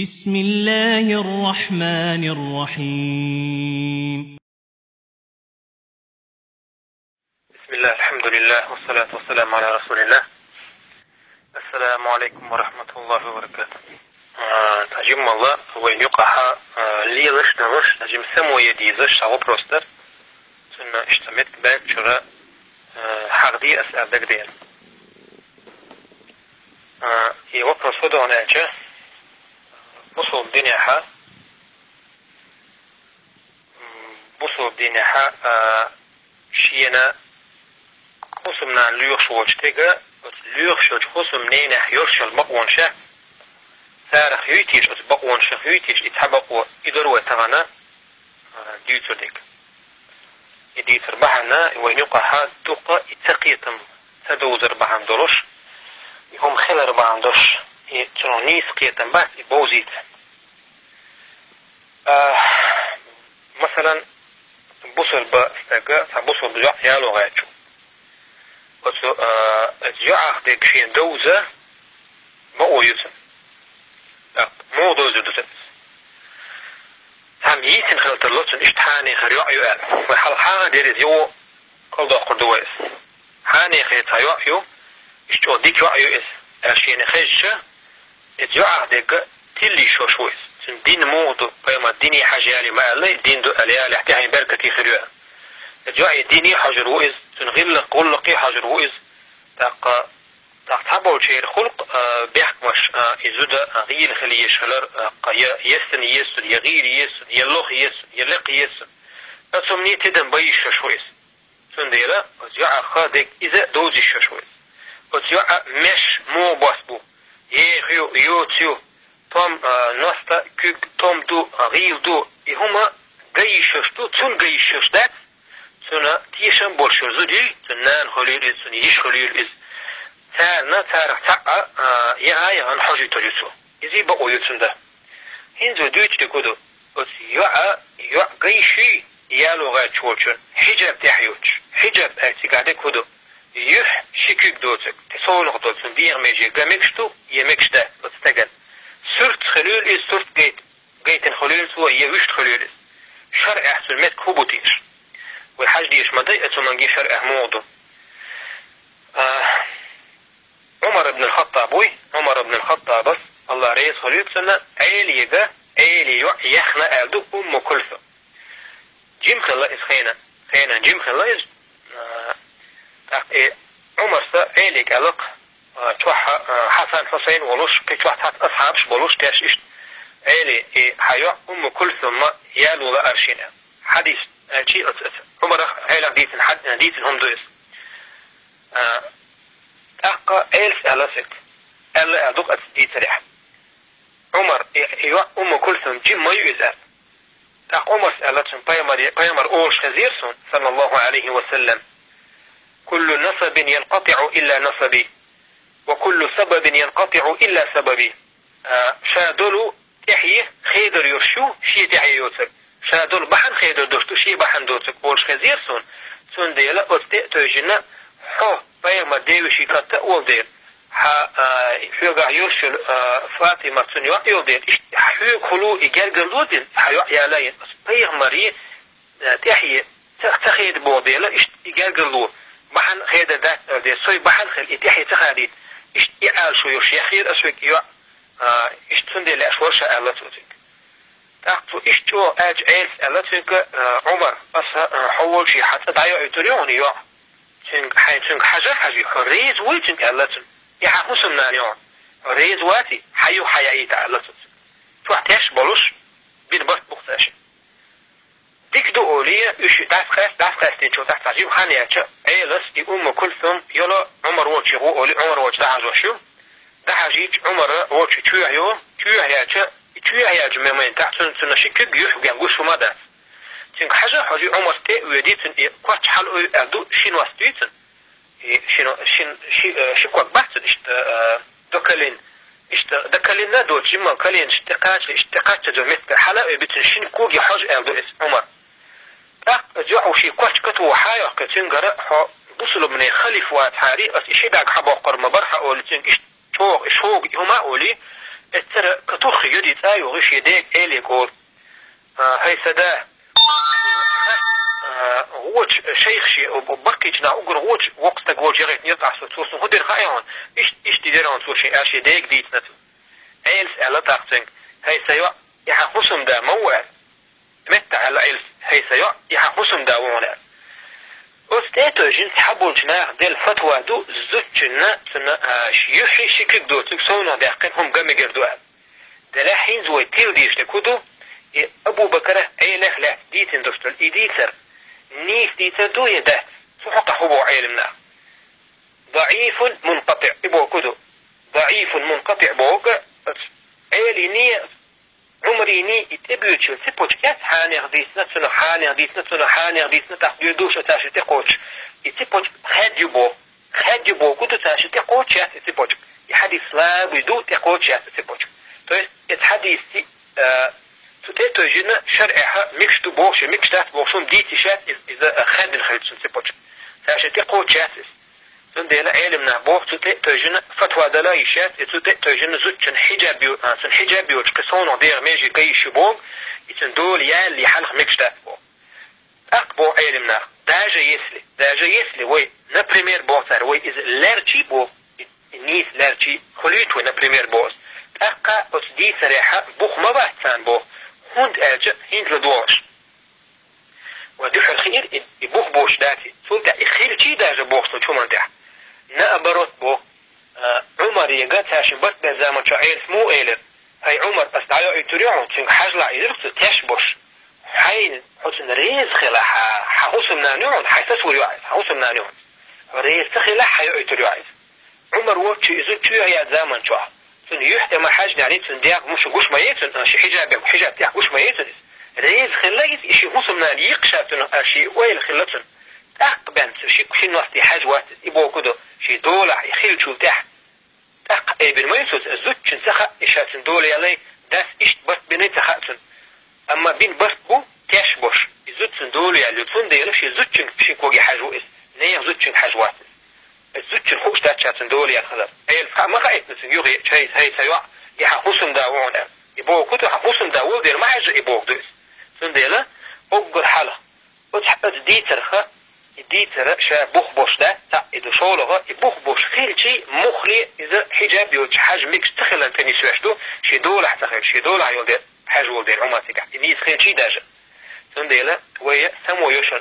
بسم الله الرحمن الرحيم. بسم الله الحمد لله والصلاة والسلام على رسول الله. السلام عليكم ورحمة الله وبركاته. تجمع الله وين يقع لي غش نغش تجمع سمو يدي زش أو بروستر سنة اشتمت بان شراء حقدي أسأل دقدير يوقع صدو ناجة بصوا الدنيا حا بصوا الدنيا حا شينا خصمنا ليوخ شوش تيجا ليوخ شوش خصم نينا حيوش المقوانشة تارخ يوتيش أتبقوانشة يوتيش يتحبقوا إدروا تغانا ديوتو ديك يديتر بحنا وينوقع حاد توقع يتقيتم تدوزر بحن دولوش يهم خلر بحن دوش يترونيس قيتم بس يبوزيت مثلا بوصل باستاقا تبوصل بجاع يالو غايتشو وتو جاع ديك شين دوزة مو يوتن مو دوزة دوزة هم يتن خلط اللوتن اشتحاني خريوع يوال وحال حانا ديريز يو قلدو قردويس حاني خيطا يوعيو اشتو ديك يوعيو اشين خيشة اتجاع ديك تلي شوشويس دين موضو قيمة ديني حاجة ما الله دين دو أليال احتياحي بركة خريوع اتجاع ديني حجر وإز تنغل قلقي حجر وإز تاق تحبو شير خلق بيحكمش إزودا غير خلي يشهلر يسن يسن يغير يسن يلوخ يسن يلق يسن أتمني تدن بيش شويس تنديلا اتجاع خادك إذا دوزي شويس اتجاع مش مو باسبو يخيو يوتيو توم ناستا كوك توم دو غير دو هما جيششتو تون جيششتات تون تيشن بولشرزو دي تنان خليل إز تون يش خليل إز تارنا تارح تقع يعاي عن حاجة تجسو إزي بقو يتون ده هنزو دويت تكودو يوع جيشي يالو غاية شوچن حجاب تحيوش حجاب اعتقادك كودو يح شكيك دوتك تصولق دوتن بيغ ميجي قامكشتو يمكشتا بتستقل سرت خلول إز سرت جيتن خلول سوا يوشت خلول إز شرع أحسن مات كوبوتيش والحاج ديش مدي أتمنجي شرع موضو عمر بن الخطاب عمر بن الخطاب بس الله رئيس خلول سنة عيلي يخنا ألدو أم كلثة جيم خلا إز خينا جيم خلا إز عمر سا عيلي قالق توح حسن حسين ولوش كتوح تحت أصحابش بولوش تاش إشت عيلي حيوع أم كلثم يالو لا أرشينا حديث شيء عمر عيلة ديتن هم دويس أقا إلس ألاسك ألا أدوك أتديت ريح عمر يوع أم كلثم جيم ما يؤذى عمر سألتهم بيامر أولش خزيرسون صلى الله عليه وسلم كل نصب ينقطع إلا نصبي وكل سبب ينقطع إلا سببي شادولو تحيه خيدر يرشو شي تحيه يوتك شادول بحن خيدر دوشتو شي بحن دوتك أولش خزيرسون سون ديلا أتتئ توجنا حو بيامر ديوشي كتا أول دير حيوغا يرشو فاطمة سنيوع يول دير حيو خلو إجارجلو دين حيوع يالاين بيامري تحيه تخيد بوديلا إجارجلو بحن خيدر دات دي سوي بحن خل إتحيه تخاديد إعال شو يرشي خير أسوك يوع تندي لأشورش ألتوتك تاقتو إشتو أج عيلس ألتوك عمر بس حول شي حتى دايو يتريوني يوع تنك حاجة ريز ويتنك ألتن يحا حسن يوع ريز واتي حيو حيائيت ألتوك تو احتاش بولوش بين بس بختاش ديك دو أولية إيش داف تنشو تحت عجيب خانياتش عيلس أم كلثم يلا عمر وجه أولي عمر وجه دعج وشو دعجيج عمر وجه تشويعياتش ممين تحت سنشك بيوح بيانقوش مدى تنك حاجة عمر تي ويديتن قوات حلو أدو شين واستويتن شكوك بحثن دكالين دكالين نادو جيما كالين اشتقات جميت حلاوة بيتن شين كوغي حاج أدو اس عمر جاءوا شي كوات كتو حايا كتنجر بوصلوا من خليف واتحاري إشي داك حبا قرم برحة أولي تنك شوق هما أولي اتر كتوخ يدي تايو غش يديك إلي قول هاي سدا ووش شيخ شي وبقيت نا أقول ووش وقت تقول جريت نيطع سوسن هدر خايون إيش تديرون سوشي أشي ديك ديت نتو عيلس على تاقتنك هاي سيوا يحقصم دا موال متى على عيلس هاي سيوا يحقصم دا وولا أستيتو جنس حبول جناح ديل فتوى دو زوجنا تنا يحي شكك دو تكسونا داقين هم قام يقردوا دلاحين زوي تيل ديش تكودو أبو بكر عيله لا ديتن دفتر إديتر نيف ديتر دو يده سحق حبو عيلمنا ضعيف منقطع إبو كدو ضعيف منقطع بوك عيلي ني عمري ني يتبيوش سيبوش كاس حاني غديسنا تسنو حاني غديسنا تحديو دوش تاشي تقوش يتبوش خاديو بو كدو تاشي تقوش ياس يتبوش يحدي سلاب يدو تقوش ياس يتبوش تويس يتحدي تتيتو جنا شرعها ميكشتو بوش ميكشتات بوشم ديتي شات إذا خاد الخلصن سيبوش تاشي تقوش ياس سنديلا علمنا بوح تتيتو جنا فتوى دلايشات تتيتو جنا زوجن حجابيو كسونو دير ميجي قيش بوغ يتندول يالي حلق ميكشتات بوغ أقبو علمنا داجا يسلي وي نبريمير بوثر وي إذا لارجي بوغ النيس لارجي خليت وي نبريمير بوث أقا أتدي سريحة بوخ ما بحثان بوخ هند أجا هند لدوش ودوح الخير يبوخ بوش داتي سلطة إخير چي داجا بوخ سو شو منتح نأبروت بوخ عمر يقا تاشن بس بزامن شعير سمو إيلر هاي عمر بس دعيو يتريعون تنك حاجلا يدركتو تشبوش حين حسن ريز خلا حوسم نانيون حيثسو يعيز حوسم نانيون ريز تخلا حيو يتريعيز عمر ووتشي إذن تشيو يا زامن شوه سن يحتمل حاجة يعني سن دياق مش قوش ما يتن شي حجاب دياق قوش ما يتن ريز خلاقيت إشي حسمنا ليقشاتن أشي ويل خلتن أقبنت شي نوستي حاج واتت إبو كدو شي دولع يخيل شو تحت ابن ما يسوس الزوج سخا إشاتن دولة يلي داس إشت بس بنيت خاتن أما بين بس بو تشبوش الزوج دولة يلي تفن ديلو شي زوج شي كوجي حاج وإس نيا زوج حاج واتت الزوج خوش تاتشاتن دولة يخذر أي ما خايت نسن يغي شيء هاي سيوا يحقوسم داوونا إبو كدو حقوسم داوول دير ما حاجة إبو دوس سن ديلا أقول حالة وتحقق ديتر شا بوخ ده تا إذا شولها بوخ خيل شيء مخلي إذا حجاب يوج حاج ميكس تخلى تاني سويشتو شي دولة تخيل شي دولة يولد حاج ولد عماتك إني خيل شيء داجة سنديلا ويا سمو يوشن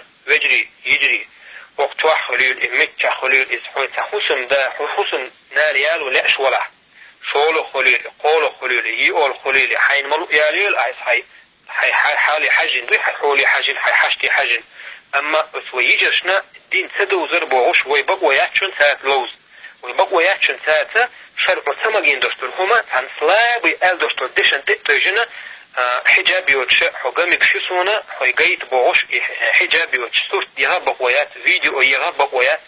يجري وقت خليل إمتش خليل إسحوي تحوسم ده حوسم ناريال ولا شولا شولو خليل قولو خليل يقول خليل حين ملو ياليل عايز حي حالي حاجن دوي حولي حاجن حي حاجتي حاجن أما سويجشنا الدين سدو زربوش ويبقوياتشن ساعت لوز ويبقوياتشن ساعت شرع سمجين دستور هما عن سلابي آل دستور ديشن تيجنا حجابي وتش حقامي بشيسونا حيقيت بوش حجابي وتش صورت يغبق ويات فيديو يغبق ويات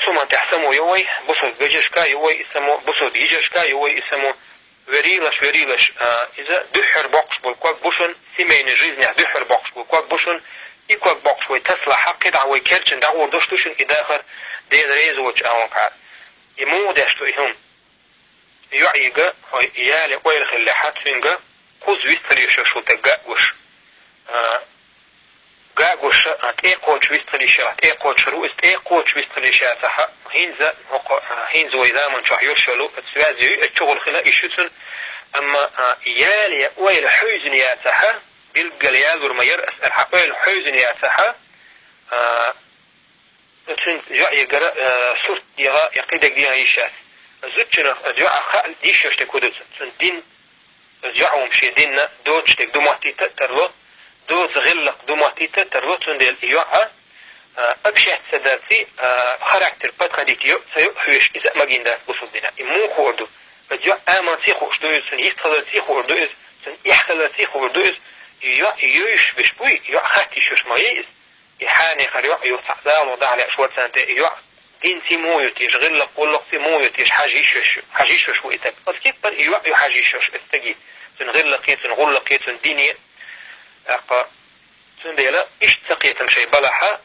ثم تحسمو يوي بصر بيجشكا يوي اسمو بصر بيجشكا يوي اسمو وريلش إذا دحر بوكش بالكوك بوشن سيمين جيزني دحر بوكش بالكوك بوشن يكوك بوكش ويتسلح حقيد عوي كيرشن دعور دوشتوشن إداخر دير ريزوش أونقع يمو داشتو إهم يعيقا يالي ويل خلي حاتفينقا قوز ويستري شو تقاقوش قاقوش تيقوش ويستري شا تيقوش رؤس تيقوش ويستري شا سحا هينز وإذا من شح يرشلو السوازي الشغل خلا يشتن أما يالي ويل حوزن يا سحا بيلقى ليازور ما يرأس ويل حوزن يا سحا جاء يقرأ صورت يقيدك ديها يشاس زوجنا جاء خال ديشش تكودت دين جاءهم شي ديننا دوتش تك دوماتي ترلو دوت غلق دوماتي ترلو تندل يوعها أبشهت سداتي خراكتر باتخديكيو سيؤحوش إذا ما جيندا بصدنا إمو خوردو فجاء آمانتي خوردو سن يختلتي خوردو سن يحتلتي خوردو يوش بشبوي يوحاتي شوش مايز يحاني خريوع يوصحدان وضع على أشوات سنتي يوع دين تيمويوتي يشغل لك قول لك تيمويوتي حاجيشوش وإتاك بس كيف بل يوع يحاجيشوش استجي تنغل لقيت تنغل لقيت تنديني أقا تنديلا إيش تقيت مشي بلحة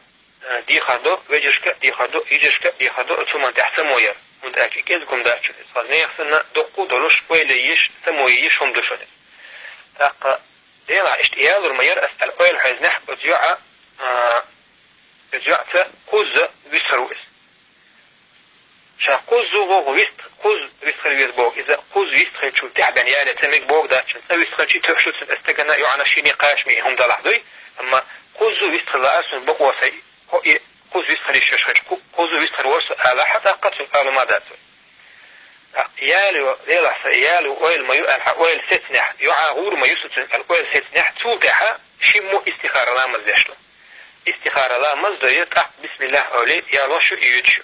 دي خادو ويجشك دي خادو يجشك دي خادو ثم تحسمو ير ونداك كيزكم داك صارني يخسنا دقو دولش ويليش ثمويش هم دشون تاق ديلا اشتيال ما يرأس الأويل حيزنح وجوع جوعت قوز ويسروس شا قوز ويست قوز ويسروس بوك إذا قوز ويست شو تعبان يعني تمك بوك داتشن ويست شي تحشو استجنا يعنا شي نقاش مي هم دلحدوي أما قوز ويست لأسن بوك وسي قوز ويست ليش قوز ويست ورس على حتى قتل قالوا ما داتو يالو ليلا يالو أويل ما يؤل أويل ستنح يعاور ما يسوت الأويل ستنح توقعها شمو استخارة لا مزدشلو استخارة لا مزديت بسم الله أولي يا لاشو يجشو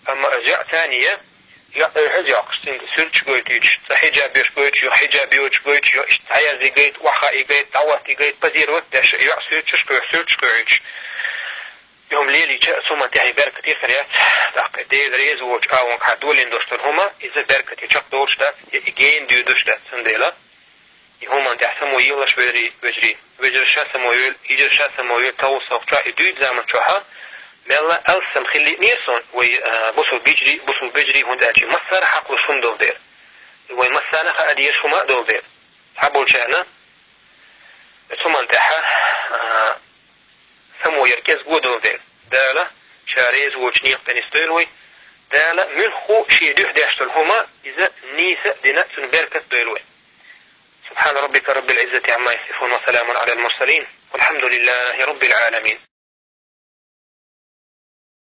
أما أجاء ثانية يا هجا قصين سيرش قويت يجش حجاب يشقويت يا حجاب يوجقويت يا استعيا زيقيت وحائي قيت تعواتي قيت بدير ودش يا سيرش قويت يوم ليلي جاء ثم تعي بركة يسريات داق ديل ريز ووج آوان حدولين دوشتن هما إذا بركة يشق دوشتات يجين ديو دوشتات سنديلا هما دع سمويل لش وجري وجر سمويل يجر سمويل توصف جاء دويد زمن شوها ملا ألسم خلي نيرسون وي بوصل بيجري هند أجي مسار حق وشون دول دير وي مسانا خاديش هما دول دير حبول شأنا ثم انتحى ثم يركز قدر ذيل دالة شاريز وجنيق بنستيلوي دالة منخو شي دوح داشتل هما إذا نيسة دينا سنبركة ديلوي سبحان ربك رب العزة عما يصفون وسلام على المرسلين والحمد لله رب العالمين.